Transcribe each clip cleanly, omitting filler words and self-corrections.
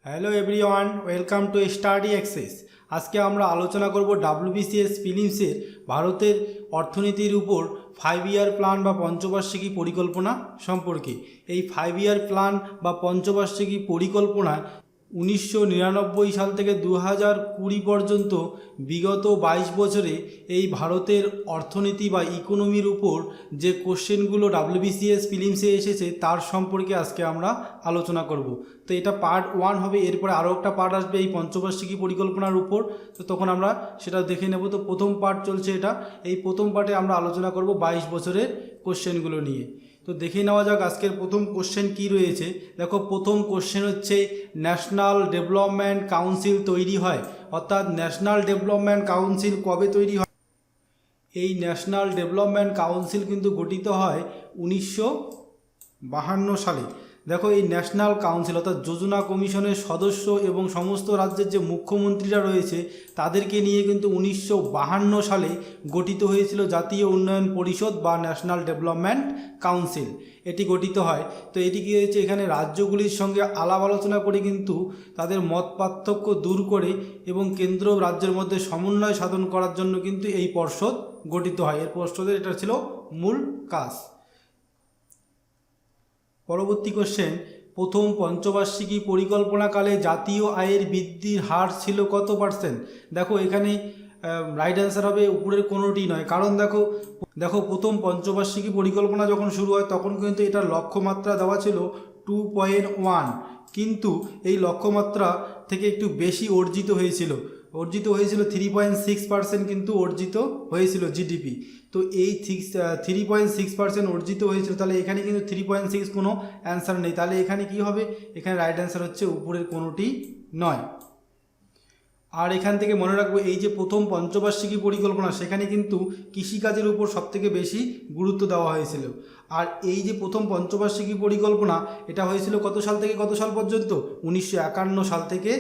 Hello everyone, welcome to study access. আজকে আমরা আলোচনা করব ডাব্লিউবিসিএস প্রিলিমসের ভারতের অর্থনীতির উপর 5 ইয়ার প্ল্যান বা পঞ্চবার্ষিকী পরিকল্পনা সম্পর্কে। এই 5 ইয়ার প্ল্যান বা পঞ্চবার্ষিকী পরিকল্পনা 1999 সাল থেকে 2020 পর্যন্ত বিগত 22 বছরে এই ভারতের অর্থনীতি বা ইকোনমির উপর যে কোশ্চেনগুলো ডাব্লিউবিসিএস প্রিলিমসে এসেছে তার সম্পর্কে আজকে আমরা আলোচনা করব। তো এটা পার্ট 1 হবে, এরপরে আরও একটা পার্ট আসবে এই পঞ্চবার্ষিকী পরিকল্পনার উপর, তো তখন আমরা সেটা দেখে নেব। তো প্রথম পার্ট চলছে এটা, এই প্রথম পার্টে আমরা আলোচনা করব 22 বছরের কোশ্চেনগুলো নিয়ে। তো দেখে নেওয়া যাক আজকের প্রথম কোশ্চেন কি রয়েছে। দেখো, প্রথম কোশ্চেন হচ্ছে ন্যাশনাল ডেভেলপমেন্ট কাউন্সিল তৈরি হয়, অর্থাৎ ন্যাশনাল ডেভেলপমেন্ট কাউন্সিল কবে তৈরি হয়? এই ন্যাশনাল ডেভেলপমেন্ট কাউন্সিল কিন্তু গঠিত হয় 1952 সালে। দেখো, এই ন্যাশনাল কাউন্সিল অর্থাৎ যোজনা কমিশনের সদস্য এবং সমস্ত রাজ্যের যে মুখ্যমন্ত্রীরা রয়েছে তাদেরকে নিয়ে কিন্তু 1952 সালে গঠিত হয়েছিল জাতীয় উন্নয়ন পরিষদ বা ন্যাশনাল ডেভেলপমেন্ট কাউন্সিল। এটি গঠিত হয়। তো এটি কী হয়েছে, এখানে রাজ্যগুলির সঙ্গে আলাপ আলোচনা করে কিন্তু তাদের মত পার্থক্য দূর করে এবং কেন্দ্র রাজ্যের মধ্যে সমন্বয় সাধন করার জন্য কিন্তু এই পর্ষদ গঠিত হয়। এর পর্ষদের এটা ছিল মূল কাজ। পরবর্তী কোশ্চেন, প্রথম পঞ্চবার্ষিকী পরিকল্পনাকালে জাতীয় আয়ের বৃদ্ধির হার ছিল কত %? দেখো, এখানে রাইট অ্যান্সার হবে উপরের কোনোটি নয়। কারণ দেখো প্রথম পঞ্চবার্ষিকী পরিকল্পনা যখন শুরু হয় তখন কিন্তু এটার লক্ষ্যমাত্রা দেওয়া ছিল 2.1, কিন্তু এই লক্ষ্যমাত্রা থেকে একটু বেশি অর্জিত হয়েছিল 3.6% কিন্তু অর্জিত হয়েছিল জিডিপি। তো এই 3.6% অর্জিত হয়েছিল, তাহলে এখানে কিন্তু 3.6 কোনো অ্যান্সার নেই। তাহলে এখানে কি হবে? এখানে রাইট অ্যান্সার হচ্ছে উপরের কোনোটি নয়। আর এখান থেকে মনে রাখবো, এই যে প্রথম পঞ্চবার্ষিকী পরিকল্পনা সেখানে কিন্তু কৃষিকাজের উপর সবথেকে বেশি গুরুত্ব দেওয়া হয়েছিল। আর এই যে প্রথম পঞ্চবার্ষিকী পরিকল্পনা এটা হয়েছিল কত সাল থেকে কত সাল পর্যন্ত? 1951 সাল থেকে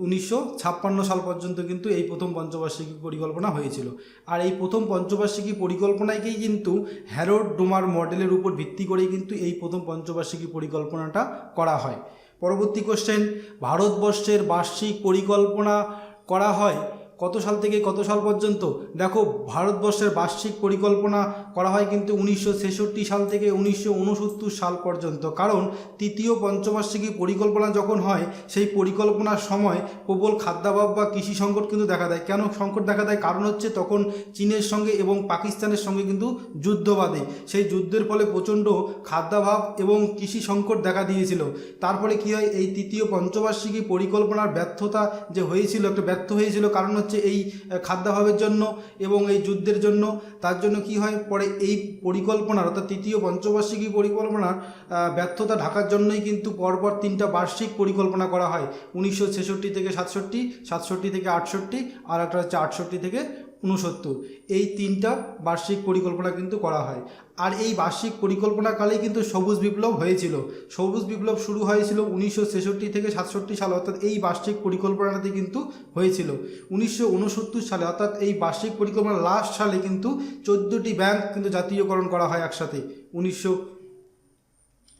1956 সাল পর্যন্ত কিন্তু এই প্রথম পঞ্চবার্ষিকী পরিকল্পনা হয়েছিল। আর এই প্রথম পঞ্চবার্ষিকী পরিকল্পনাকেই কিন্তু হ্যারোড ডোমার মডেলের উপর ভিত্তি করেই কিন্তু এই প্রথম পঞ্চবার্ষিকী পরিকল্পনাটা করা হয়। পরবর্তী কোশ্চেন, ভারতবর্ষের বার্ষিক পরিকল্পনা করা হয় কত সাল থেকে কত সাল পর্যন্ত? দেখো, ভারতবর্ষের বার্ষিক পরিকল্পনা করা হয় কিন্তু 1966 সাল থেকে 1969 সাল পর্যন্ত। কারণ তৃতীয় পঞ্চবার্ষিকী পরিকল্পনা যখন হয় সেই পরিকল্পনার সময় প্রবল খাদ্যাভাব বা কৃষি সংকট কিন্তু দেখা দেয়। কেন সংকট দেখা দেয়? কারণ হচ্ছে তখন চীনের সঙ্গে এবং পাকিস্তানের সঙ্গে কিন্তু যুদ্ধ বাধে। সেই যুদ্ধের ফলে প্রচণ্ড খাদ্যাভাব এবং কৃষি সংকট দেখা দিয়েছিল। তারপরে কি হয়, এই তৃতীয় পঞ্চবার্ষিকী পরিকল্পনার ব্যর্থতা যে হয়েছিল, একটা ব্যর্থ হয়েছিল কারণ হচ্ছে এই খাদ্যাভাবের জন্য এবং এই যুদ্ধের জন্য। তার জন্য কি হয়, পরে এই পরিকল্পনার অর্থাৎ তৃতীয় পঞ্চবার্ষিকী পরিকল্পনার ব্যর্থতা ঢাকার জন্যই কিন্তু পরপর 3টা বার্ষিক পরিকল্পনা করা হয়। 1966 থেকে 67, 67 থেকে 68, আর একটা হচ্ছে 68 থেকে 69। এই 3টা বার্ষিক পরিকল্পনা কিন্তু করা হয়। আর এই বার্ষিক পরিকল্পনাকালেই কিন্তু সবুজ বিপ্লব হয়েছিল। সবুজ বিপ্লব শুরু হয়েছিল 1966 থেকে 67 সালে, অর্থাৎ এই বার্ষিক পরিকল্পনাটি কিন্তু হয়েছিল 1969 সালে। অর্থাৎ এই বার্ষিক পরিকল্পনার লাস্ট সালে কিন্তু 14টি ব্যাংক কিন্তু জাতীয়করণ করা হয় একসাথে 1900।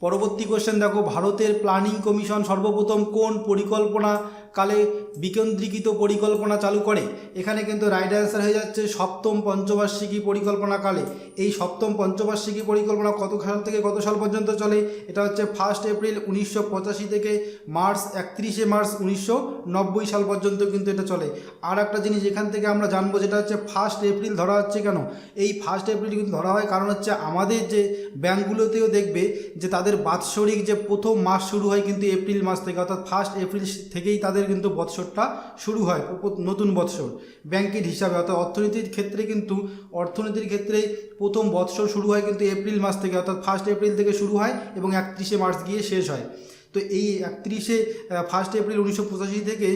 পরবর্তী কোশ্চেন দেখো, ভারতের প্ল্যানিং কমিশন সর্বপ্রথম কোন পরিকল্পনা কালে বিকেন্দ্রীকৃত পরিকল্পনা চালু করে? এখানে কিন্তু রাইট অ্যান্সার হয়ে যাচ্ছে সপ্তম পঞ্চবার্ষিকী পরিকল্পনা কালে। এই সপ্তম পঞ্চবার্ষিকী পরিকল্পনা কত সাল থেকে কত সাল পর্যন্ত চলে? এটা হচ্ছে 1 এপ্রিল 1985 থেকে 31 মার্চ 1990 সাল পর্যন্ত কিন্তু এটা চলে। আর একটা জিনিস এখান থেকে আমরা জানবো, যেটা হচ্ছে 1 এপ্রিল ধরা হচ্ছে কেন? এই 1 এপ্রিল কিন্তু ধরা হয় কারণ হচ্ছে আমাদের যে ব্যাঙ্কগুলোতেও দেখবে যে তাদের বাৎসরিক যে প্রথম মাস শুরু হয় কিন্তু এপ্রিল মাস থেকে, অর্থাৎ 1 এপ্রিল থেকেই তাদের কিন্তু বৎসরটা শুরু হয়, নতুন বৎসর ব্যাংকের হিসাবে। অর্থাৎ অর্থনীতির ক্ষেত্রে প্রথম বৎসর শুরু হয় কিন্তু এপ্রিল মাস থেকে, অর্থাৎ 1 এপ্রিল থেকে শুরু হয় এবং 31 মার্চ গিয়ে শেষ হয়। তো এই 1 এপ্রিল 1985 থেকে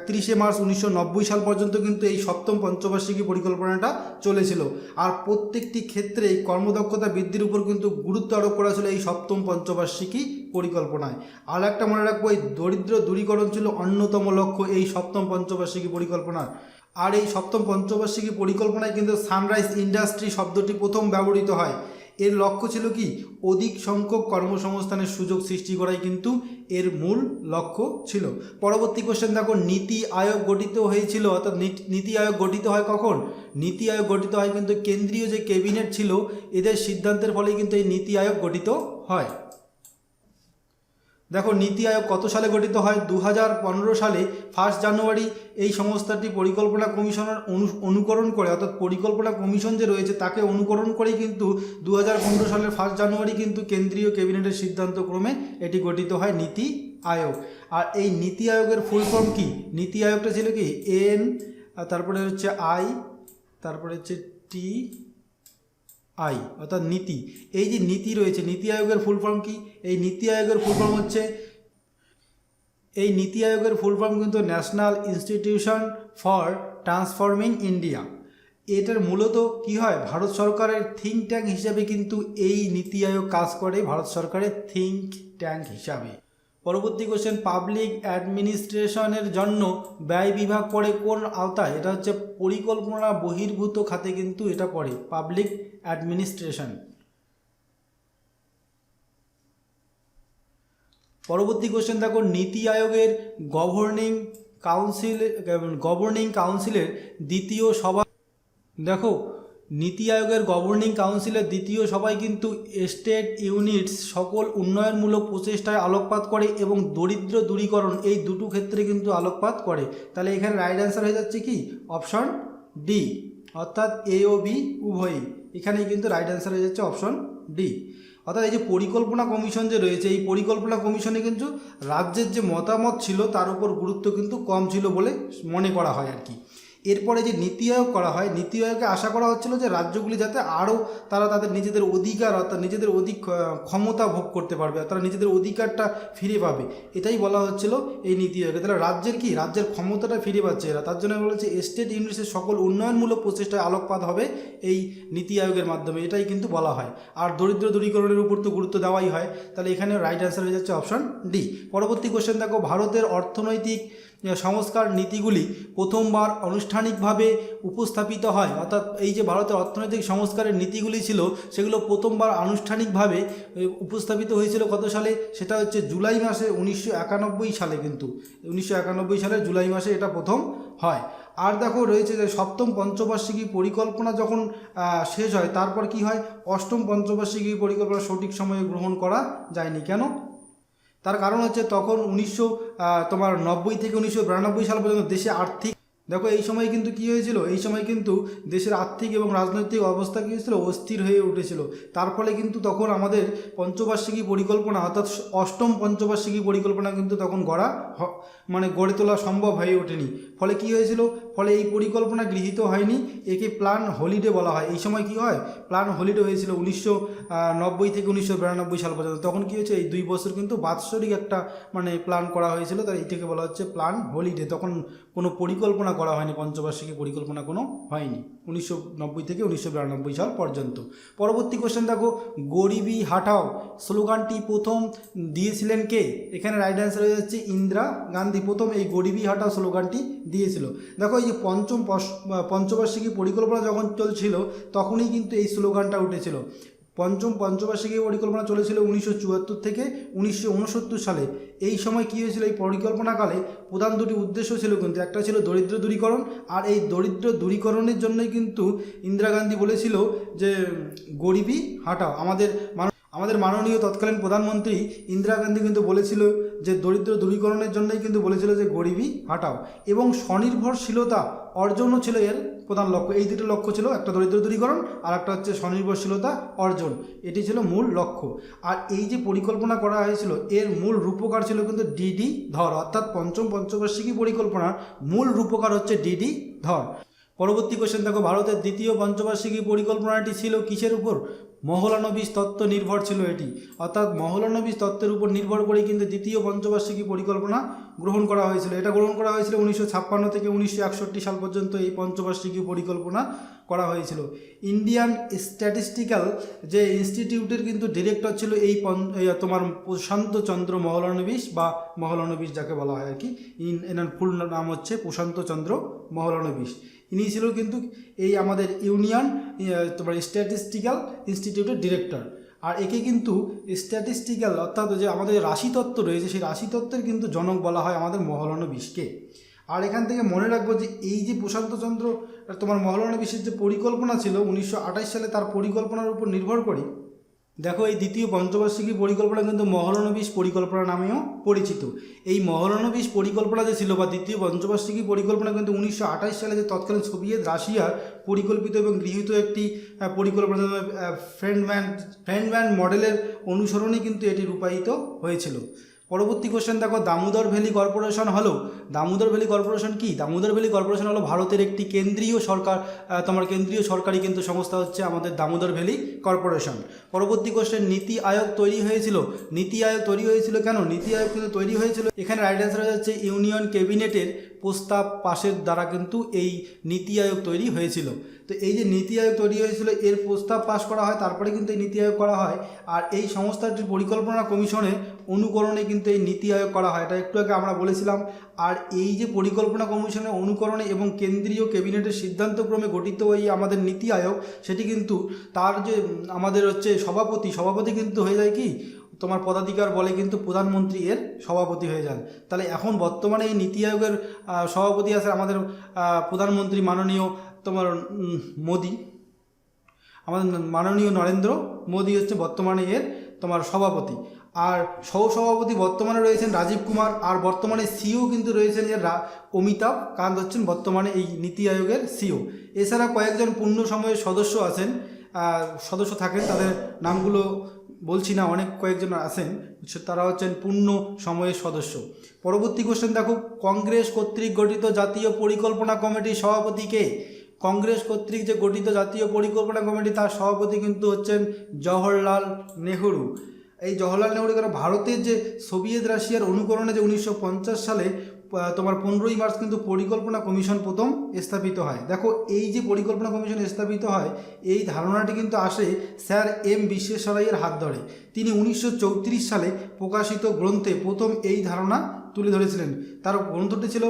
31 মার্চ 1990 সাল পর্যন্ত কিন্তু এই সপ্তম পঞ্চবার্ষিকী পরিকল্পনাটা চলেছিল। আর প্রত্যেকটি ক্ষেত্রে কর্মদক্ষতা বৃদ্ধির উপর কিন্তু গুরুত্ব আরোপ করা ছিল এই সপ্তম পঞ্চবার্ষিকী পরিকল্পনায়। আর একটা মনে রাখবো, এই দরিদ্র দূরীকরণ ছিল অন্যতম লক্ষ্য এই সপ্তম পঞ্চবার্ষিকী পরিকল্পনার। আর এই সপ্তম পঞ্চবার্ষিকী পরিকল্পনায় কিন্তু সানরাইজ ইন্ডাস্ট্রি শব্দটি প্রথম ব্যবহৃত হয়। এর লক্ষ্য ছিল কি, অধিক সংখ্যক কর্মসংস্থানের সুযোগ সৃষ্টি করাই কিন্তু এর মূল লক্ষ্য ছিল। পরবর্তী কোশ্চেন দেখো, নীতি আয়োগ গঠিত হয়েছিল, অর্থাৎ নীতি আয়োগ গঠিত হয় কখন? নীতি আয়োগ গঠিত হয় কিন্তু কেন্দ্রীয় যে ক্যাবিনেট ছিল এদের সিদ্ধান্তের ফলে কিন্তু এই নীতি আয়োগ গঠিত হয়। দেখো নীতি আয়োগ কত সালে গঠিত হয়? 2015 সালে 1 জানুয়ারি এই সংস্থাটি পরিকল্পনা কমিশনের অনুকরণ করে, অর্থাৎ পরিকল্পনা কমিশন যে রয়েছে তাকে অনুকরণ করেই কিন্তু 2015 সালের 1 জানুয়ারি কিন্তু কেন্দ্রীয় ক্যাবিনেটের সিদ্ধান্ত ক্রমে এটি গঠিত হয় নীতি আয়োগ। আর এই নীতি আয়োগের ফুল ফর্ম কি? নীতি আয়োগটা ছিল কি এন, তারপরে হচ্ছে আই, তারপরে হচ্ছে টি আই, অর্থাৎ নীতি। এই যে নীতি রয়েছে, নীতি আয়োগের ফুল ফর্ম কি? এই নীতি আয়োগের ফুল ফর্ম হচ্ছে, এই নীতি আয়োগের ফুল ফর্ম কিন্তু national institution for transforming India. এটার মূলত কি হয়, ভারত সরকারের থিঙ্ক ট্যাঙ্ক হিসাবে কিন্তু এই নীতি আয়োগ কাজ করে, ভারত সরকারের থিঙ্ক ট্যাঙ্ক হিসাবে। পরবর্তী কোশ্চেন, পাবলিক অ্যাডমিনিস্ট্রেশনের জন্য ব্যয় বিভাগ পড়ে কোন আওতায়? এটা হচ্ছে পরিকল্পনা বহির্ভূত খাতে কিন্তু এটা পড়ে, পাবলিক অ্যাডমিনিস্ট্রেশন। পরবর্তী কোশ্চেন দেখো, নীতি আয়োগের গভর্নিং কাউন্সিলের দ্বিতীয় সভা। দেখো নীতি আয়োগের গভর্নিং কাউন্সিলের দ্বিতীয় সভায় কিন্তু স্টেট ইউনিটস সকল উন্নয়নমূলক প্রচেষ্টায় আলোকপাত করে এবং দরিদ্র দূরীকরণ, এই দুটো ক্ষেত্রে কিন্তু আলোকপাত করে। তাহলে এখানে রাইট অ্যান্সার হয়ে যাচ্ছে কি অপশন ডি, অর্থাৎ এ ও বি উভয়ই। এখানেই কিন্তু রাইট অ্যান্সার হয়ে যাচ্ছে অপশন ডি। অর্থাৎ এই যে পরিকল্পনা কমিশন যে রয়েছে, এই পরিকল্পনা কমিশনে কিন্তু রাজ্যের যে মতামত ছিল তার উপর গুরুত্ব কিন্তু কম ছিল বলে মনে করা হয় আর কি। এরপরে যে নীতি আয়োগ করা হয়, নীতি আয়োগে আশা করা হচ্ছিল যে রাজ্যগুলি যাতে আরও তারা তাদের নিজেদের অধিকার, অর্থাৎ নিজেদের ক্ষমতা ভোগ করতে পারবে, তারা নিজেদের অধিকারটা ফিরে পাবে, এটাই বলা হচ্ছিল এই নীতি আয়োগে। তাহলে রাজ্যের কি, রাজ্যের ক্ষমতাটা ফিরে পাচ্ছে এরা, তার জন্য বলেছে স্টেট ইউনিটসের সকল উন্নয়নমূলক প্রচেষ্টায় আলোকপাত হবে এই নীতি আয়োগের মাধ্যমে, এটাই কিন্তু বলা হয়। আর দরিদ্র দূরীকরণের উপর তো গুরুত্ব দেওয়াই হয়, তাহলে এখানে রাইট অ্যান্সার হয়ে যাচ্ছে অপশন ডি। পরবর্তী কোশ্চেন দেখো, ভারতের অর্থনৈতিক সংস্কার নীতিগুলি প্রথমবার আনুষ্ঠানিকভাবে উপস্থাপিত হয়, অর্থাৎ এই যে ভারতের অর্থনৈতিক সংস্কারের নীতিগুলি ছিল সেগুলো প্রথমবার আনুষ্ঠানিকভাবে উপস্থাপিত হয়েছিল কত সালে? সেটা হচ্ছে জুলাই মাসে 1991 সালে, কিন্তু 1991 সালের জুলাই মাসে এটা প্রথম হয়। আর দেখো রয়েছে যে সপ্তম পঞ্চবার্ষিকী পরিকল্পনা যখন শেষ হয় তারপর কি হয়, অষ্টম পঞ্চবার্ষিকী পরিকল্পনা সঠিক সময়ে গ্রহণ করা যায়নি। কেন? তার কারণ হচ্ছে তখন 1990 থেকে 1992 সাল পর্যন্ত দেশে আর্থিক, দেখো এই সময় কিন্তু কী হয়েছিল, এই সময় কিন্তু দেশের আর্থিক এবং রাজনৈতিক অবস্থা কী হয়েছিল, অস্থির হয়ে উঠেছিল। তার ফলে কিন্তু তখন আমাদের পঞ্চবার্ষিকী পরিকল্পনা, অর্থাৎ অষ্টম পঞ্চবার্ষিকী পরিকল্পনা কিন্তু তখন গড়ে তোলা সম্ভব হয়ে ওঠেনি। ফলে কি হয়েছিল, ফলে এই পরিকল্পনা গৃহীত হয়নি, একে প্ল্যান হলিডে বলা হয়। এই সময় কি হয়, প্ল্যান হলিডে হয়েছিল 1990 থেকে 1992 সাল পর্যন্ত। তখন কি হয়েছে, এই 2 বছর কিন্তু বাৎসরিক একটা প্ল্যান করা হয়েছিল, তাই এইটাকে বলা হচ্ছে প্ল্যান হলিডে। তখন কোনো পরিকল্পনা করা হয়নি, পঞ্চবার্ষিকী পরিকল্পনা কোনো হয়নি 1990 থেকে 1992 সাল পর্যন্ত। পরবর্তী কোশ্চেন দেখো, গরিবি হাটাও স্লোগানটি প্রথম দিয়েছিলেন কে? এখানে রাইট অ্যান্সার হয়ে যাচ্ছে ইন্দিরা গান্ধী প্রথম এই গরিবি হাটাও স্লোগানটি দিয়েছিল। দেখো এই যে পঞ্চবার্ষিকী পরিকল্পনা যখন চলছিল তখনই কিন্তু এই স্লোগানটা উঠেছিল। পঞ্চম পঞ্চবার্ষিকী পরিকল্পনা চলেছিল 1974 থেকে 1969 সালে। এই সময় কী হয়েছিল, এই পরিকল্পনাকালে প্রধান দুটি উদ্দেশ্য ছিল কিন্তু, একটা ছিল দরিদ্র দূরীকরণ, আর এই দরিদ্র দূরীকরণের জন্যই কিন্তু ইন্দিরা গান্ধী বলেছিল যে গরিবি হাটাও। আমাদের মাননীয় তৎকালীন প্রধানমন্ত্রী ইন্দিরা গান্ধী কিন্তু বলেছিল যে দরিদ্র দূরীকরণের জন্যই কিন্তু বলেছিল যে গরিবি হাটাও, এবং স্বনির্ভরশীলতা অর্জনও ছিল এর প্রধান লক্ষ্য। এই দুটো লক্ষ্য ছিল, একটা দরিদ্র দূরীকরণ আর একটা হচ্ছে স্বনির্ভরশীলতা অর্জন, এটি ছিল মূল লক্ষ্য। আর এই যে পরিকল্পনা করা হয়েছিল এর মূল রূপকার ছিল কিন্তু ডিডি ধর, অর্থাৎ পঞ্চম পঞ্চবার্ষিকী পরিকল্পনার মূল রূপকার হচ্ছে ডিডি ধর। পরবর্তী কোশ্চেন দেখো, ভারতের দ্বিতীয় পঞ্চবার্ষিকী পরিকল্পনাটি ছিল কিসের উপর? মহলানবিশ তত্ত্ব নির্ভর ছিল এটি, অর্থাৎ মহলানবিশ তত্ত্বের উপর নির্ভর করে কিন্তু দ্বিতীয় পঞ্চবার্ষিকী পরিকল্পনা গ্রহণ করা হয়েছিল। এটা গ্রহণ করা হয়েছিল 1956 থেকে 1961 সাল পর্যন্ত এই পঞ্চবার্ষিকী পরিকল্পনা করা হয়েছিল। ইন্ডিয়ান স্ট্যাটিস্টিক্যাল যে ইনস্টিটিউটের কিন্তু ডিরেক্টর ছিল তোমার প্রশান্ত চন্দ্র মহলানবিশ, বা মহলানবিশ যাকে বলা হয় আর কি, এনার ফুল নাম হচ্ছে প্রশান্ত চন্দ্র মহলানবিশ। ইনি ছিল কিন্তু এই আমাদের ইউনিয়ন তোমার স্ট্যাটিস্টিক্যাল ইনস্টিটিউট ইনস্টিটিউটের ডিরেক্টর। আর একে কিন্তু স্ট্যাটিস্টিক্যাল অর্থাৎ যে আমাদের রাশিতত্ত্ব রয়েছে সেই রাশিতত্ত্বের কিন্তু জনক বলা হয় আমাদের মহলানবিশকে। আর এখান থেকে মনে রাখবো যে এই যে প্রশান্তচন্দ্র তোমার মহলানবিশের যে পরিকল্পনা ছিল 1928 সালে, তার পরিকল্পনার উপর নির্ভর করে দেখো এই দ্বিতীয় পঞ্চবার্ষিকী পরিকল্পনা কিন্তু মহলানবিশ পরিকল্পনা নামেও পরিচিত। এই মহলানবিশ পরিকল্পনা যে ছিল বা দ্বিতীয় পঞ্চবার্ষিকী পরিকল্পনা কিন্তু 1928 সালে যে তৎকালীন সোভিয়েত রাশিয়ার পরিকল্পিত এবং গৃহীত একটি পরিকল্পনা ফ্রেন্ডম্যান মডেলের অনুসরণে কিন্তু এটি রূপায়িত হয়েছিল। পরবর্তী কোশ্চেন দেখো, দামোদর ভ্যালি কর্পোরেশন হলো, দামোদর ভ্যালি কর্পোরেশন কি? দামোদর ভ্যালি কর্পোরেশন হলো ভারতের একটি কেন্দ্রীয় সরকার কেন্দ্রীয় সরকারি কিন্তু সংস্থা হচ্ছে আমাদের দামোদর ভ্যালি কর্পোরেশন। পরবর্তী কোশ্চেন, নীতি আয়োগ তৈরি হয়েছিল। নীতি আয়োগ তৈরি হয়েছিল কেন? নীতি আয়োগ কিন্তু তৈরি হয়েছিল, এখানে রাইট অ্যান্সার হয়ে যাচ্ছে ইউনিয়ন ক্যাবিনেটের প্রস্তাব পাশের দ্বারা কিন্তু এই নীতি আয়োগ তৈরি হয়েছিল। তো এই যে নীতি আয়োগ তৈরি হয়েছিল এর প্রস্তাব পাশ করা হয়, তারপরে কিন্তু এই নীতি আয়োগ করা হয়। আর এই সংস্থাটির পরিকল্পনা কমিশনের অনুকরণে কিন্তু এই নীতি আয়োগ করা হয়, এটা একটু আগে আমরা বলেছিলাম। আর এই যে পরিকল্পনা কমিশনের অনুকরণে এবং কেন্দ্রীয় ক্যাবিনেটের সিদ্ধান্তক্রমে গঠিত এই আমাদের নীতি আয়োগ, সেটি কিন্তু তার যে আমাদের হচ্ছে সভাপতি কিন্তু হয়ে যায় কি তোমার পদাধিকার বলে কিন্তু প্রধানমন্ত্রী এর সভাপতি হয়ে যান। তাহলে এখন বর্তমানে এই নীতি আয়োগের সভাপতি আছে আমাদের প্রধানমন্ত্রী মাননীয় তোমার মোদি, আমাদের মাননীয় নরেন্দ্র মোদি হচ্ছে বর্তমানে এর তোমার সভাপতি। আর সহসভাপতি বর্তমানে রয়েছেন রাজীব কুমার, আর বর্তমানে সিও কিন্তু রয়েছেন এর অমিতাভ কান্ত হচ্ছেন বর্তমানে এই নীতি আয়োগের সিও। এছাড়া কয়েকজন পূর্ণ সময়ের সদস্য থাকেন, তাদের নামগুলো বলছি না, অনেক কয়েকজন আছেন, তারা হচ্ছেন পূর্ণ সময়ের সদস্য। পরবর্তী কোশ্চেন দেখো, কংগ্রেস কর্তৃক গঠিত জাতীয় পরিকল্পনা কমিটির সভাপতি কে? কংগ্রেস কর্তৃক যে গঠিত জাতীয় পরিকল্পনা কমিটি তার সভাপতি কিন্তু হচ্ছেন জওহরলাল নেহরু। এই জওহরলাল নেহরু কেন? ভারতের যে সোভিয়েত রাশিয়ার অনুকরণে যে 1950 সালে তোমার 15ই মার্চ কিন্তু পরিকল্পনা কমিশন প্রথম স্থাপিত হয়। দেখো এই যে পরিকল্পনা কমিশন স্থাপিত হয় এই ধারণাটি কিন্তু আসে স্যার এম বিশ্বেশ্বরাইয়ের হাত ধরে। তিনি 1934 সালে প্রকাশিত গ্রন্থে প্রথম এই ধারণা তুলে ধরেছিলেন। তার গ্রন্থটি ছিল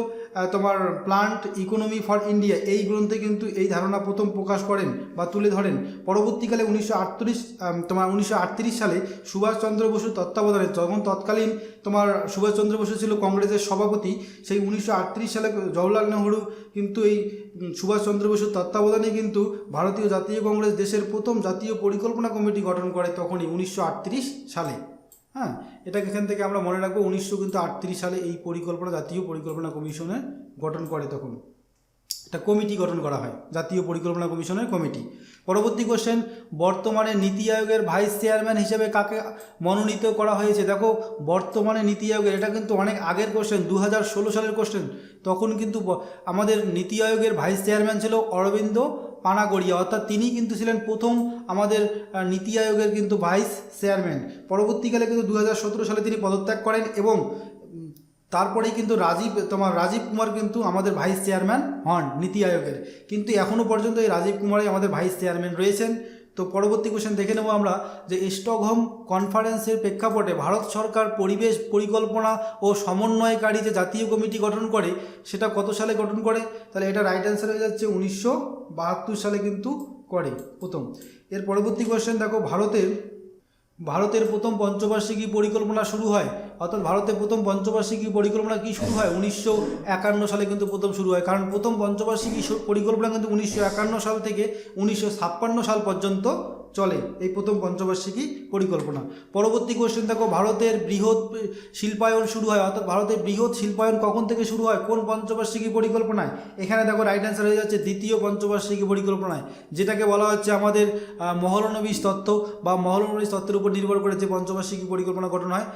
তোমার প্লান্ট ইকোনমি ফর ইন্ডিয়া। এই গ্রন্থে কিন্তু এই ধারণা প্রথম প্রকাশ করেন বা তুলে ধরেন। পরবর্তীকালে 1938 সালে সুভাষচন্দ্র বসুর তত্ত্বাবধানে, যখন তৎকালীন তোমার সুভাষচন্দ্র বসু ছিল কংগ্রেসের সভাপতি, সেই 1938 সালে জওহরলাল নেহরু কিন্তু এই সুভাষচন্দ্র বসুর তত্ত্বাবধানে কিন্তু ভারতীয় জাতীয় কংগ্রেস দেশের প্রথম জাতীয় পরিকল্পনা কমিটি গঠন করে তখনই 1938 সালে। হ্যাঁ, এটাকে এখান থেকে আমরা মনে রাখবো 1938 সালে এই জাতীয় পরিকল্পনা কমিশনের গঠন করে, তখন একটা কমিটি গঠন করা হয়, জাতীয় পরিকল্পনা কমিশনের কমিটি। পরবর্তী কোশ্চেন, বর্তমানে নীতি আয়োগের ভাইস চেয়ারম্যান হিসেবে কাকে মনোনীত করা হয়েছে? দেখো বর্তমানে নীতি আয়োগের, এটা কিন্তু অনেক আগের কোশ্চেন, 2016 সালের কোশ্চেন। তখন কিন্তু আমাদের নীতি আয়োগের ভাইস চেয়ারম্যান ছিল অরবিন্দ পানাগড়িয়া, অর্থাৎ তিনি কিন্তু ছিলেন প্রথম আমাদের নীতি আয়োগের কিন্তু ভাইস চেয়ারম্যান। পরবর্তীকালে কিন্তু 2017 সালে তিনি পদত্যাগ করেন এবং তারপরেই কিন্তু রাজীব কুমার কিন্তু আমাদের ভাইস চেয়ারম্যান হন নীতি আয়োগের। কিন্তু এখনও পর্যন্ত এই রাজীব কুমারই আমাদের ভাইস চেয়ারম্যান রয়েছেন। তো পরবর্তী কোশ্চেন দেখে নেব আমরা যে স্টকহোম কনফারেন্সের প্রেক্ষাপটে ভারত সরকার পরিবেশ পরিকল্পনা ও সমন্বয়কারী যে জাতীয় কমিটি গঠন করে সেটা কত সালে গঠন করে? তাহলে এটা রাইট অ্যান্সার হয়ে যাচ্ছে 1972 সালে কিন্তু করে প্রথম। এর পরবর্তী কোশ্চেন দেখো, ভারতের প্রথম পঞ্চবার্ষিকী পরিকল্পনা শুরু হয়, অর্থাৎ ভারতের প্রথম পঞ্চবার্ষিকী পরিকল্পনা কি শুরু হয়? 1951 সালে কিন্তু প্রথম শুরু হয়, কারণ প্রথম পঞ্চবার্ষিকী পরিকল্পনা কিন্তু 1951 সাল থেকে 1956 সাল পর্যন্ত চলে এই প্রথম পঞ্চবার্ষিকী পরিকল্পনা। পরবর্তী কোশ্চেন দেখো, ভারতের বৃহৎ শিল্পায়ন শুরু হয়, অর্থাৎ ভারতের বৃহৎ শিল্পায়ন কখন থেকে শুরু হয়, কোন পঞ্চবার্ষিকী পরিকল্পনায়? এখানে দেখো রাইট অ্যান্সার হয়ে যাচ্ছে দ্বিতীয় পঞ্চবার্ষিকী পরিকল্পনায়, যেটাকে বলা হচ্ছে আমাদের মহলানবিশ তত্ত্ব বা মহলানবিশ তত্ত্বের উপর নির্ভর করে যে পঞ্চবার্ষিকী পরিকল্পনা গঠন হয়,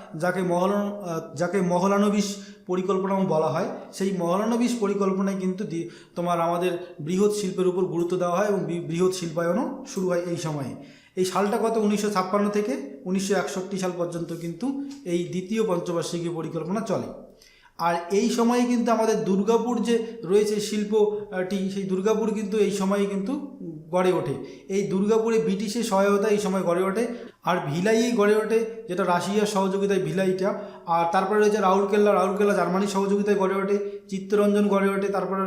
যাকে মহলানবিশ পরিকল্পনাও বলা হয়। সেই মহলানবিশ পরিকল্পনায় কিন্তু তোমার আমাদের বৃহৎ শিল্পের উপর গুরুত্ব দেওয়া হয় এবং বৃহৎ শিল্পায়নও শুরু হয় এই সময়ে। এই সালটা কত? 1956 থেকে 1961 সাল পর্যন্ত কিন্তু এই দ্বিতীয় পঞ্চবার্ষিকী পরিকল্পনা চলে। আর এই সময়ে কিন্তু আমাদের দুর্গাপুর যে রয়েছে শিল্পটি, সেই দুর্গাপুর কিন্তু এই সময়ে কিন্তু গড়ে ওঠে। এই দুর্গাপুরে ব্রিটিশের সহায়তা এই সময় গড়ে ওঠে। আর ভিলাইয়ে গড়ে ওঠে, যেটা রাশিয়ার সহযোগিতায় ভিলাইটা। আর তারপরে রয়েছে রাউরকেল্লা, রাউরকেল্লা জার্মানির সহযোগিতায় গড়ে ওঠে। চিত্তরঞ্জন গড়ে ওঠে, তারপরে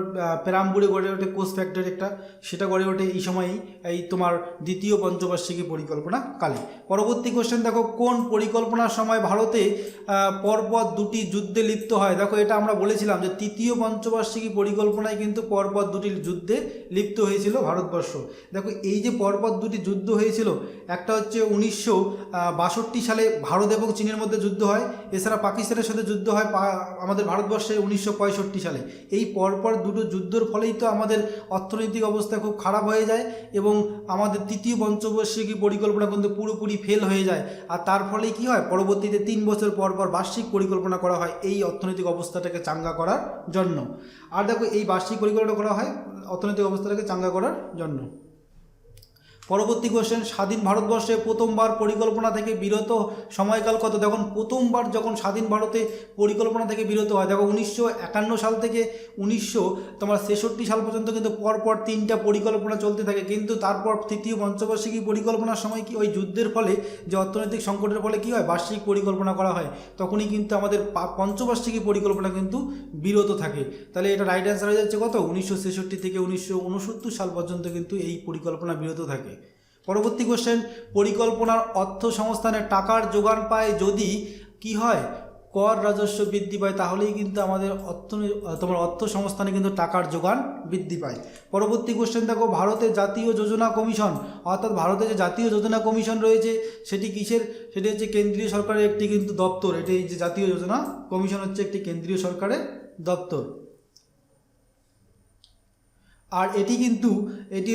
পেরাম্বুরে গড়ে ওঠে কোচ ফ্যাক্টরি একটা, সেটা গড়ে ওঠে এই সময়ই, এই তোমার দ্বিতীয় পঞ্চবার্ষিকী পরিকল্পনা কালে। পরবর্তী কোশ্চেন দেখো, কোন পরিকল্পনার সময় ভারতে পরপর দুটি যুদ্ধে লিপ্ত হয়? দেখো এটা আমরা বলেছিলাম যে তৃতীয় পঞ্চবার্ষিকী পরিকল্পনায় কিন্তু পরপর দুটি যুদ্ধে লিপ্ত হয়েছিল ভারতবর্ষ। দেখো এই যে পরপর দুটি যুদ্ধ হয়েছিল, একটা হচ্ছে 1962 সালে ভারত এবং চীনের মধ্যে যুদ্ধ হয়, এছাড়া পাকিস্তানের সাথে যুদ্ধ হয় আমাদের ভারতবর্ষে 1965 সালে। এই পরপর দুটো যুদ্ধের ফলেই তো আমাদের অর্থনৈতিক অবস্থা খুব খারাপ হয়ে যায় এবং আমাদের তৃতীয় পঞ্চবার্ষিকী পরিকল্পনা কিন্তু পুরোপুরি ফেল হয়ে যায়। আর তার ফলে কি হয়, পরবর্তীতে 3 বছর পর পর বার্ষিক পরিকল্পনা করা হয় এই অর্থনৈতিক অবস্থাটাকে চাঙ্গা করার জন্য। আর দেখো এই বার্ষিক পরিকল্পনা করা হয় অর্থনৈতিক অবস্থাটাকে চাঙ্গা করার জন্য। পরবর্তী কোশ্চেন, স্বাধীন ভারতবর্ষে প্রথমবার পরিকল্পনা থেকে বিরত সময়কাল কত? দেখুন প্রথমবার যখন স্বাধীন ভারতে পরিকল্পনা থেকে বিরত হয়, দেখো 1951 সাল থেকে 1963 সাল পর্যন্ত কিন্তু পরপর 3টা পরিকল্পনা চলতে থাকে, কিন্তু তারপর তৃতীয় পঞ্চবার্ষিকী পরিকল্পনার সময় কি ওই যুদ্ধের ফলে যে অর্থনৈতিক সংকটের ফলে কি হয়, বার্ষিক পরিকল্পনা করা হয়, তখনই কিন্তু আমাদের পঞ্চবার্ষিকী পরিকল্পনা কিন্তু বিরত থাকে। তাহলে এটা রাইট অ্যান্সার হয়ে যাচ্ছে কত, 1963 থেকে 1969 সাল পর্যন্ত কিন্তু এই পরিকল্পনা বিরত থাকে। পরবর্তী কোশ্চেন, পরিকল্পনার অর্থ সংস্থানের টাকার যোগান পায় যদি কি হয়, কর রাজস্ব বৃদ্ধি পায়, তাহলেই কিন্তু আমাদের অর্থ সংস্থানে কিন্তু টাকার যোগান বৃদ্ধি পায়। পরবর্তী কোশ্চেন দেখো, ভারতের জাতীয় যোজনা কমিশন, অর্থাৎ ভারতের যে জাতীয় যোজনা কমিশন রয়েছে সেটি কিসের? সেটি হচ্ছে কেন্দ্রীয় সরকারের একটি কিন্তু দপ্তর। এটি যে জাতীয় যোজনা কমিশন হচ্ছে একটি কেন্দ্রীয় সরকারের দপ্তর। আর এটি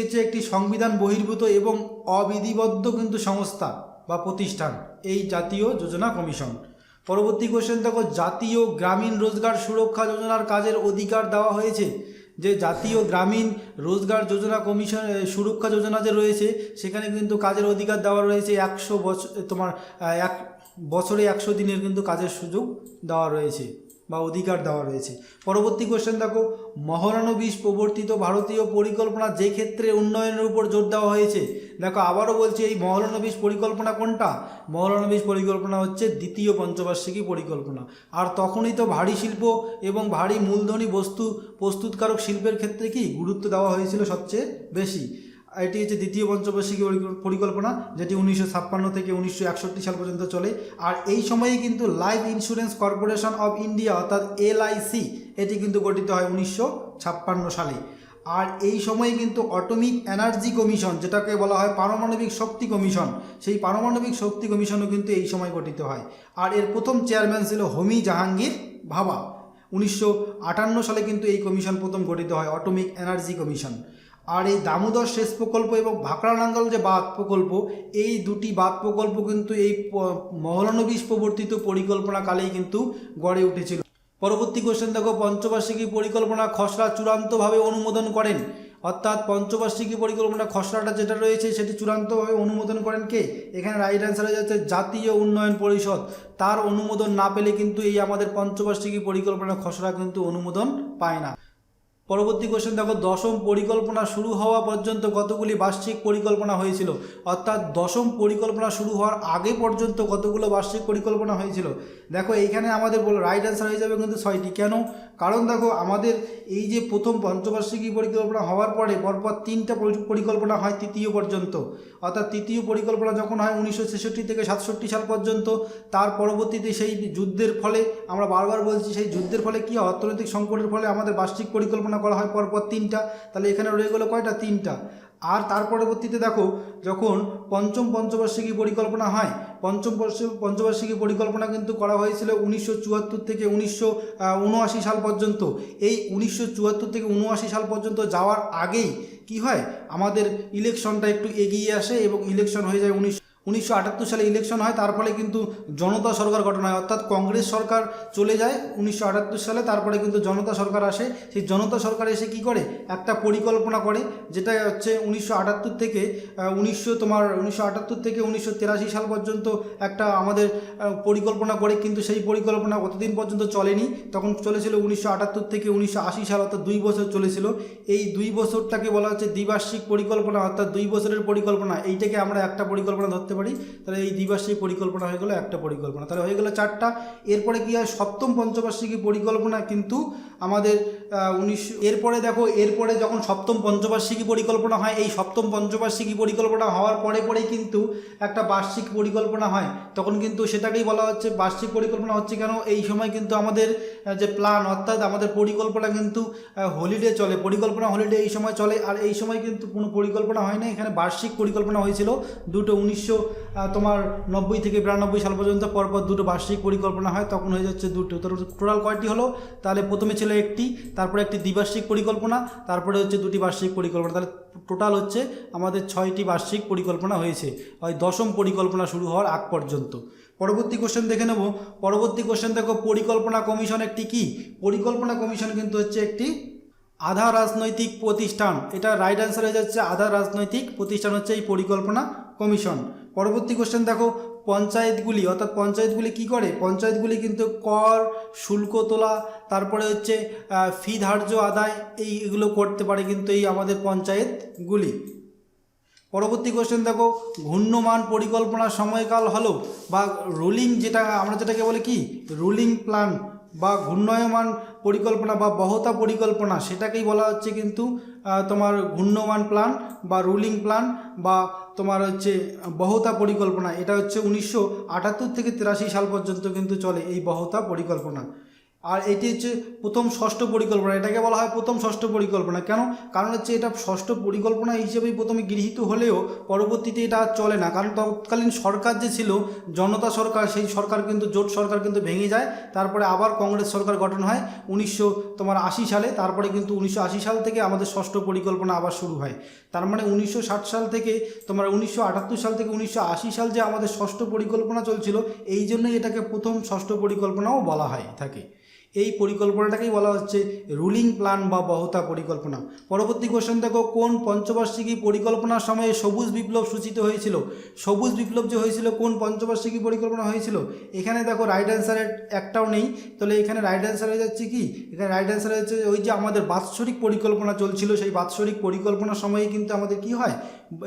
হচ্ছে একটি সংবিধান বহির্ভূত এবং অবিধিবদ্ধ কিন্তু সংস্থা বা প্রতিষ্ঠান, এই জাতীয় যোজনা কমিশন। পরবর্তী কোশ্চেন দেখো, জাতীয় গ্রামীণ রোজগার সুরক্ষা যোজনার কাজের অধিকার দেওয়া হয়েছে। যে জাতীয় গ্রামীণ রোজগার যোজনা কমিশন সুরক্ষা যোজনা যে রয়েছে, সেখানে কিন্তু কাজের অধিকার দেওয়া রয়েছে 100 বছর, তোমার 1 বছরে 100 দিনের কিন্তু কাজের সুযোগ দেওয়া রয়েছে বা অধিকার দেওয়া রয়েছে। পরবর্তী কোশ্চেন দেখো, মহলানবিশ প্রবর্তিত ভারতীয় পরিকল্পনা যে ক্ষেত্রে উন্নয়নের উপর জোর দেওয়া হয়েছে। দেখো আবারও বলছি, এই মহলানবিশ পরিকল্পনা কোনটা? মহলানবিশ পরিকল্পনা হচ্ছে দ্বিতীয় পঞ্চবার্ষিকী পরিকল্পনা। আর তখনই তো ভারী শিল্প এবং ভারী মূলধনী বস্তু প্রস্তুতকারক শিল্পের ক্ষেত্রে কি গুরুত্ব দেওয়া হয়েছিল সবচেয়ে বেশি। এটি হচ্ছে দ্বিতীয় পঞ্চবার্ষিকী পরিকল্পনা, যেটি 1956 থেকে 1961 সাল পর্যন্ত চলে। আর এই সময়েই কিন্তু life insurance corporation of India অর্থাৎ LIC এটি কিন্তু গঠিত হয় 1956 সালে। আর এই সময়ে কিন্তু অ্যাটমিক এনার্জি কমিশন, যেটাকে বলা হয় পারমাণবিক শক্তি কমিশন, সেই পারমাণবিক শক্তি কমিশনও কিন্তু এই সময় গঠিত হয়। আর এর প্রথম চেয়ারম্যান ছিল হোমি জাহাঙ্গীর ভাবা। 1958 সালে কিন্তু এই কমিশন প্রথম গঠিত হয়, অ্যাটমিক এনার্জি কমিশন। আর এই দামোদর সেচ প্রকল্প এবং ভাকরানাঙ্গল যে বাঁধ প্রকল্প, এই দুটি বাঁধ প্রকল্প কিন্তু এই মহলানবিশ প্রবর্তিত পরিকল্পনাকালেই কিন্তু গড়ে উঠেছিল। পরবর্তী কোশ্চেন দেখো, পঞ্চবার্ষিকী পরিকল্পনা খসড়া চূড়ান্তভাবে অনুমোদন করেন, অর্থাৎ পঞ্চবার্ষিকী পরিকল্পনা খসড়াটা যেটা রয়েছে সেটি চূড়ান্তভাবে অনুমোদন করেন কে? এখানে রাইট অ্যান্সার হয়ে যাচ্ছে জাতীয় উন্নয়ন পরিষদ। তার অনুমোদন না পেলে কিন্তু এই আমাদের পঞ্চবার্ষিকী পরিকল্পনা খসড়া কিন্তু অনুমোদন পায় না। পরবর্তী কোশ্চেন দেখো, দশম পরিকল্পনা শুরু হওয়া পর্যন্ত কতগুলি বার্ষিক পরিকল্পনা হয়েছিল? অর্থাৎ দশম পরিকল্পনা শুরু হওয়ার আগে পর্যন্ত কতগুলো বার্ষিক পরিকল্পনা হয়েছিল? দেখো এইখানে আমাদের রাইট অ্যান্সার হয়ে যাবে কিন্তু 6টি। কেন? কারণ দেখো আমাদের এই যে প্রথম পঞ্চবার্ষিকী পরিকল্পনা হওয়ার পরে পরপর 3টা পরিকল্পনা হয় তৃতীয় পর্যন্ত, অর্থাৎ তৃতীয় পরিকল্পনা যখন হয় 1966 থেকে 67 সাল পর্যন্ত। তার পরবর্তীতে সেই যুদ্ধের ফলে, আমরা বারবার বলছি, সেই যুদ্ধের ফলে কি হয়, অর্থনৈতিক সংকটের ফলে আমাদের বার্ষিক পরিকল্পনা করা হয় পরপর 3টা। তাহলে এখানে রয়ে গেলো কয়টা? 3টা। আর তার পরবর্তীতে দেখো যখন পঞ্চম পঞ্চবার্ষিকী পরিকল্পনা হয়, পঞ্চবার্ষিকী পরিকল্পনা কিন্তু করা হয়েছিল 1974 থেকে 1979 সাল পর্যন্ত। এই 1974 থেকে 1979 সাল পর্যন্ত যাওয়ার আগেই কি হয়, আমাদের ইলেকশনটা একটু এগিয়ে আসে এবং ইলেকশন হয়ে যায় 1978 সালে ইলেকশন হয়। তার ফলে কিন্তু জনতা সরকার গঠন হয়, অর্থাৎ কংগ্রেস সরকার চলে যায় 1978 সালে। তারপরে কিন্তু জনতা সরকার আসে। সেই জনতা সরকার এসে কি করে, একটা পরিকল্পনা করে, যেটা হচ্ছে 1978 থেকে 1983 সাল পর্যন্ত একটা আমাদের পরিকল্পনা করে। কিন্তু সেই পরিকল্পনা কতদিন পর্যন্ত চলেনি, তখন চলেছিল 1978 থেকে 1980 সাল, অর্থাৎ 2 বছর চলেছিল। এই 2 বছরটাকে বলা হচ্ছে দ্বিবার্ষিক পরিকল্পনা, অর্থাৎ 2 বছরের পরিকল্পনা। এইটাকে আমরা একটা পরিকল্পনা ধরতে পারি। তাহলে এই দ্বিবার্ষিক পরিকল্পনা হয়ে গেল একটা পরিকল্পনা, তাহলে হয়ে গেল 4টা। এরপরে কি হয়, সপ্তম পঞ্চবার্ষিকী পরিকল্পনা কিন্তু আমাদের এরপরে দেখো, এরপরে যখন সপ্তম পঞ্চবার্ষিকী পরিকল্পনা হয়, এই সপ্তম পঞ্চবার্ষিকী পরিকল্পনা হওয়ার পরেই কিন্তু একটা বার্ষিক পরিকল্পনা হয়, তখন কিন্তু সেটাকেই বলা হচ্ছে বার্ষিক পরিকল্পনা। হচ্ছে কেন, এই সময় কিন্তু আমাদের যে প্ল্যান অর্থাৎ আমাদের পরিকল্পনা কিন্তু হলিডে চলে, পরিকল্পনা হলিডে এই সময় চলে। আর এই সময় কিন্তু কোনো পরিকল্পনা হয় না, এখানে বার্ষিক পরিকল্পনা হয়েছিল দুটো, 1990 থেকে 92 সাল পর্যন্ত পরপর দুটো বার্ষিক পরিকল্পনা হয়, তখন হয়ে যাচ্ছে দুটো। তো টোটাল কয়টি হলো, তাহলে প্রথমে ছিল একটি, তারপরে একটি দ্বিবার্ষিক পরিকল্পনা, তারপরে হচ্ছে দুটি বার্ষিক পরিকল্পনা, তাহলে টোটাল হচ্ছে আমাদের 6টি বার্ষিক পরিকল্পনা হয়েছে ওই 10ম পরিকল্পনা শুরু হওয়ার আগ পর্যন্ত। পরবর্তী কোশ্চেন দেখে নেব। পরবর্তী কোশ্চেন দেখো, পরিকল্পনা কমিশন একটি কি? পরিকল্পনা কমিশন কিন্তু হচ্ছে একটি আধা রাজনৈতিক প্রতিষ্ঠান। এটা রাইট অ্যান্সার হয়ে যাচ্ছে, আধা রাজনৈতিক প্রতিষ্ঠান হচ্ছে এই পরিকল্পনা কমিশন। পরবর্তী কোশ্চেন দেখো, পঞ্চায়েতগুলি অর্থাৎ পঞ্চায়েতগুলি কি করে? পঞ্চায়েতগুলি কিন্তু কর, শুল্ক তোলা, তারপরে হচ্ছে ফি ধার্য আদায়, এইগুলো করতে পারে কিন্তু এই আমাদের পঞ্চায়েতগুলি। পরবর্তী কোশ্চেন দেখো, ঘূর্ণমান পরিকল্পনার সময়কাল হলো বা রুলিং, আমরা যেটাকে বলি কি রুলিং প্ল্যান বা ঘূর্ণায়মান পরিকল্পনা বা বহতা পরিকল্পনা, সেটাকেই বলা হচ্ছে কিন্তু তোমার ঘূর্ণমান প্ল্যান বা রুলিং প্ল্যান বা তোমার হচ্ছে বহতা পরিকল্পনা। এটা হচ্ছে 1978 থেকে 83 সাল পর্যন্ত কিন্তু চলে এই বহতা পরিকল্পনা। আর এটি হচ্ছে প্রথম ষষ্ঠ পরিকল্পনা, এটাকে বলা হয় প্রথম ষষ্ঠ পরিকল্পনা। কেন? কারণ হচ্ছে এটা ষষ্ঠ পরিকল্পনা হিসেবেই প্রথমে গৃহীত হলেও পরবর্তীতে এটা আর চলে না, কারণ তৎকালীন সরকার যে ছিল জনতা সরকার, সেই সরকার কিন্তু জোট সরকার কিন্তু ভেঙে যায়, তারপরে আবার কংগ্রেস সরকার গঠন হয় 1980 সালে। তারপরে কিন্তু 1980 সাল থেকে আমাদের ষষ্ঠ পরিকল্পনা আবার শুরু হয়। তার মানে 1960 সাল থেকে 1978 সাল থেকে 1980 সাল যে আমাদের ষষ্ঠ পরিকল্পনা চলছিল, এই জন্যই এটাকে প্রথম ষষ্ঠ পরিকল্পনাও বলা হয় থাকে। এই পরিকল্পনাটাকেই বলা হচ্ছে রুলিং প্ল্যান বা বহতা পরিকল্পনা। পরবর্তী কোশ্চেন দেখো, কোন পঞ্চবার্ষিকী পরিকল্পনার সময়ে সবুজ বিপ্লব সূচিত হয়েছিল? সবুজ বিপ্লব যে হয়েছিল কোন পঞ্চবার্ষিকী পরিকল্পনা হয়েছিল? এখানে দেখো রাইট অ্যান্সারের একটাও নেই, তাহলে এখানে রাইট অ্যান্সার হয়ে যাচ্ছে কি, এখানে রাইট অ্যান্সার হচ্ছে ওই যে আমাদের বাৎসরিক পরিকল্পনা চলছিল, সেই বাৎসরিক পরিকল্পনার সময়ে কিন্তু আমাদের কি হয়,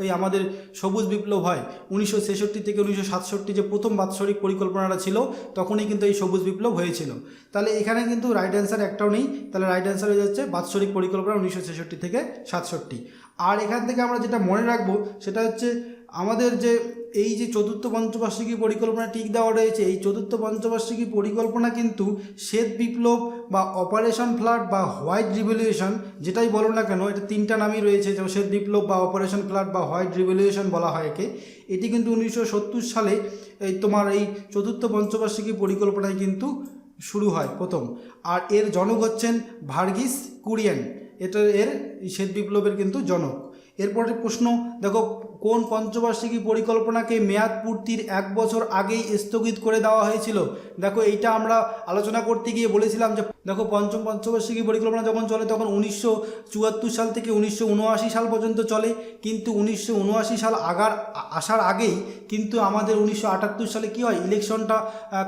এই আমাদের সবুজ বিপ্লব হয় 1966 থেকে 1967 যে প্রথম বাৎসরিক পরিকল্পনাটা ছিল, তখনই কিন্তু এই সবুজ বিপ্লব হয়েছিল। তাহলে এখানে কিন্তু রাইট অ্যান্সার একটাও নেই, তাহলে রাইট অ্যান্সার হয়ে যাচ্ছে বাৎসরিক পরিকল্পনা 1966 থেকে 67। আর এখান থেকে আমরা যেটা মনে রাখবো সেটা হচ্ছে আমাদের যে এই যে চতুর্থ পঞ্চবার্ষিকী পরিকল্পনা টিক দেওয়া রয়েছে, এই চতুর্থ পঞ্চবার্ষিকী পরিকল্পনা কিন্তু শ্বেত বিপ্লব বা অপারেশন ফ্লাড বা হোয়াইট রিভলিউশন, যেটাই বলো না কেন, এটা তিনটা নামই রয়েছে, যেমন শ্বেত বিপ্লব বা অপারেশন ফ্লাড বা হোয়াইট রিভলিউশন বলা হয় একে। এটি কিন্তু 1970 সালে এই তোমার এই চতুর্থ পঞ্চবার্ষিকী পরিকল্পনায় কিন্তু শুরু হয় প্রথম। আর এর জনক হচ্ছেন ভার্গিস কুরিয়েন, এটা এর শ্বেত বিপ্লবের কিন্তু জনক। এরপরে প্রশ্ন দেখো, কোন পঞ্চবার্ষিকী পরিকল্পনাকে মেয়াদ পূর্তির 1 বছর আগেই স্থগিত করে দেওয়া হয়েছিল? দেখো এইটা আমরা আলোচনা করতে গিয়ে বলেছিলাম যে দেখো পঞ্চম পঞ্চবার্ষিকী পরিকল্পনা যখন চলে তখন 1974 সাল থেকে 1979 সাল পর্যন্ত চলে, কিন্তু 1979 সাল আসার আগেই কিন্তু আমাদের 1978 সালে কী হয়, ইলেকশনটা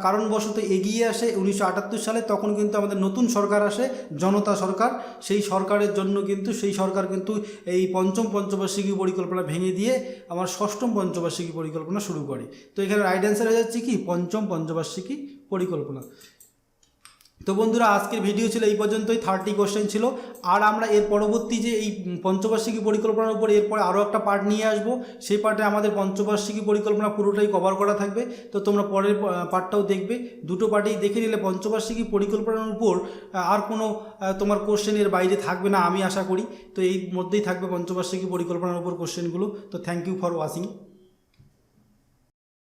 কারণবশত এগিয়ে আসে 1978 সালে, তখন কিন্তু আমাদের নতুন সরকার আসে, জনতা সরকার। সেই সরকারের জন্য কিন্তু সেই সরকার কিন্তু এই পঞ্চম পঞ্চবার্ষিকী পরিকল্পনা ভেঙে দিয়ে আমার ষষ্ঠম পঞ্চবার্ষিকী পরিকল্পনা শুরু করে। তো এখানে রাইট অ্যান্সার হয়ে যাচ্ছে কি পঞ্চম পঞ্চবার্ষিকী পরিকল্পনা। তো বন্ধুরা আজকের ভিডিও ছিল এই পর্যন্তই, 30 কোশ্চেন ছিল। আর আমরা এর পরবর্তী যে এই পঞ্চবার্ষিকী পরিকল্পনার উপর এরপরে আরও একটা পার্ট নিয়ে আসব, সেই পার্টে আমাদের পঞ্চবার্ষিকী পরিকল্পনা পুরোটাই কভার করা থাকবে। তো তোমরা পরের পার্টটাও দেখবে, দুটো পার্টেই দেখে নিলে পঞ্চবার্ষিকী পরিকল্পনার উপর আর কোনো তোমার কোশ্চেনের বাইরে থাকবে না আমি আশা করি। তো এই মধ্যেই থাকবে পঞ্চবার্ষিকী পরিকল্পনার উপর কোশ্চেনগুলো। তো থ্যাংক ইউ ফর ওয়াচিং।